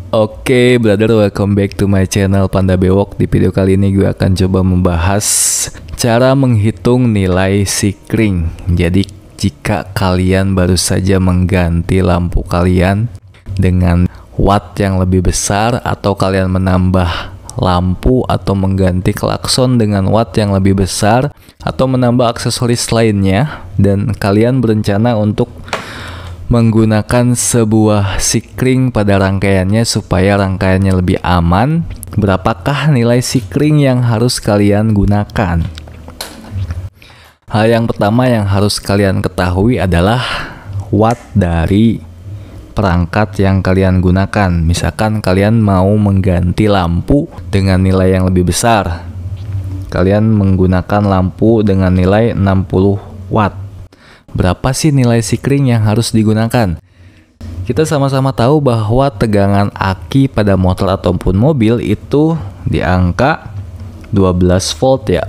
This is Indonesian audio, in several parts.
Oke, brother, welcome back to my channel Panda Bewok. Di video kali ini gue akan coba membahas cara menghitung nilai Sikring. Jadi, jika kalian baru saja mengganti lampu kalian dengan watt yang lebih besar, atau kalian menambah lampu atau mengganti klakson dengan watt yang lebih besar, atau menambah aksesoris lainnya, dan kalian berencana untuk menggunakan sebuah Sikring pada rangkaiannya supaya rangkaiannya lebih aman, berapakah nilai Sikring yang harus kalian gunakan? Hal yang pertama yang harus kalian ketahui adalah watt dari perangkat yang kalian gunakan. Misalkan kalian mau mengganti lampu dengan nilai yang lebih besar, kalian menggunakan lampu dengan nilai 60 watt. Berapa sih nilai Sikring yang harus digunakan? Kita sama-sama tahu bahwa tegangan aki pada motor ataupun mobil itu di angka 12 volt ya.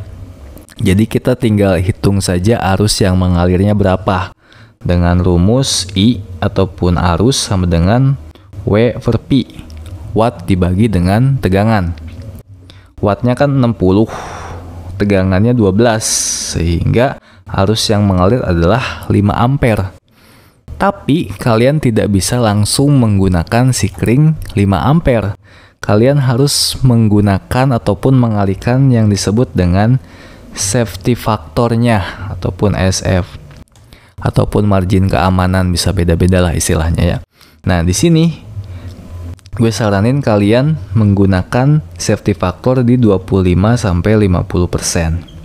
Jadi kita tinggal hitung saja arus yang mengalirnya berapa. Dengan rumus I ataupun arus sama dengan W per Pi. Watt dibagi dengan tegangan. Wattnya kan 60, tegangannya 12, sehingga arus yang mengalir adalah 5 ampere. Tapi kalian tidak bisa langsung menggunakan Sikring 5 ampere. Kalian harus menggunakan ataupun mengalihkan yang disebut dengan safety faktornya ataupun SF, ataupun margin keamanan, bisa beda-beda lah istilahnya ya. Nah, di sini gue saranin kalian menggunakan safety factor di 25-50%.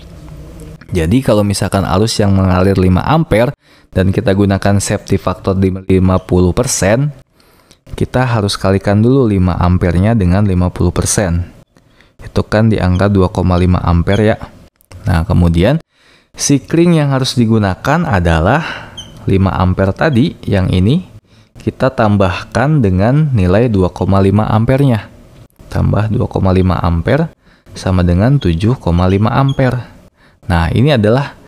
Jadi kalau misalkan arus yang mengalir 5 ampere dan kita gunakan safety factor di 50%, kita harus kalikan dulu 5 ampernya dengan 50%. Itu kan di angka 2,5 ampere ya. Nah, kemudian Sikring yang harus digunakan adalah 5 ampere tadi, yang ini kita tambahkan dengan nilai 2,5 ampernya. Tambah 2,5 ampere sama dengan 7,5 ampere. Nah, ini adalah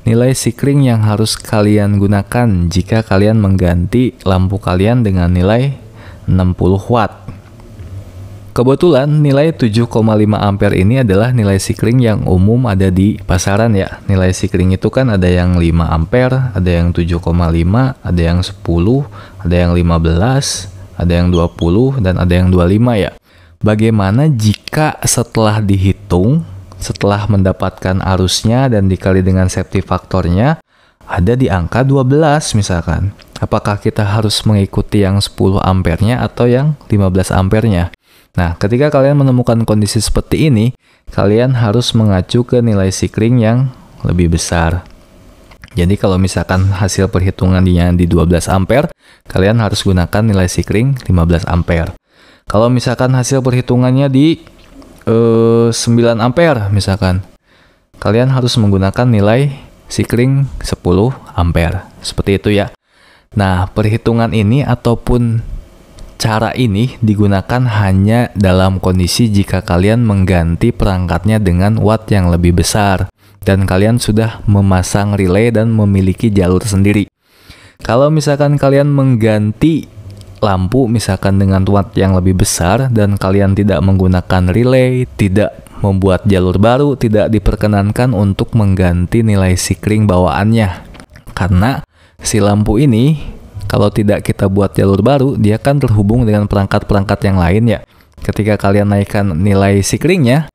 nilai Sikring yang harus kalian gunakan jika kalian mengganti lampu kalian dengan nilai 60 watt. Kebetulan nilai 7,5 ampere ini adalah nilai Sikring yang umum ada di pasaran ya. Nilai Sikring itu kan ada yang 5 ampere, ada yang 7,5, ada yang 10, ada yang 15, ada yang 20, dan ada yang 25 ya. Bagaimana jika setelah dihitung, setelah mendapatkan arusnya dan dikali dengan safety faktornya ada di angka 12 misalkan? Apakah kita harus mengikuti yang 10 ampernya atau yang 15 ampernya? Nah, ketika kalian menemukan kondisi seperti ini, kalian harus mengacu ke nilai Sikring yang lebih besar. Jadi kalau misalkan hasil perhitungannya di 12 ampere, kalian harus gunakan nilai Sikring 15 ampere. Kalau misalkan hasil perhitungannya di 9 ampere misalkan, kalian harus menggunakan nilai Sikring 10 ampere. Seperti itu ya. Nah, perhitungan ini ataupun cara ini digunakan hanya dalam kondisi jika kalian mengganti perangkatnya dengan watt yang lebih besar dan kalian sudah memasang relay dan memiliki jalur sendiri. Kalau misalkan kalian mengganti lampu misalkan dengan watt yang lebih besar dan kalian tidak menggunakan relay, tidak membuat jalur baru, tidak diperkenankan untuk mengganti nilai Sikring bawaannya. Karena si lampu ini kalau tidak kita buat jalur baru, dia kan terhubung dengan perangkat-perangkat yang lain ya. Ketika kalian naikkan nilai Sikringnya,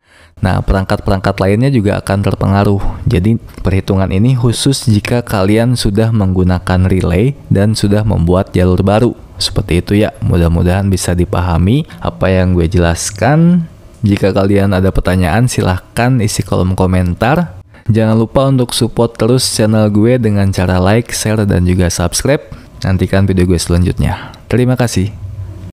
nah perangkat-perangkat lainnya juga akan terpengaruh. Jadi perhitungan ini khusus jika kalian sudah menggunakan relay dan sudah membuat jalur baru. Seperti itu ya, mudah-mudahan bisa dipahami apa yang gue jelaskan. Jika kalian ada pertanyaan, silahkan isi kolom komentar. Jangan lupa untuk support terus channel gue dengan cara like, share, dan juga subscribe. Nantikan video gue selanjutnya. Terima kasih.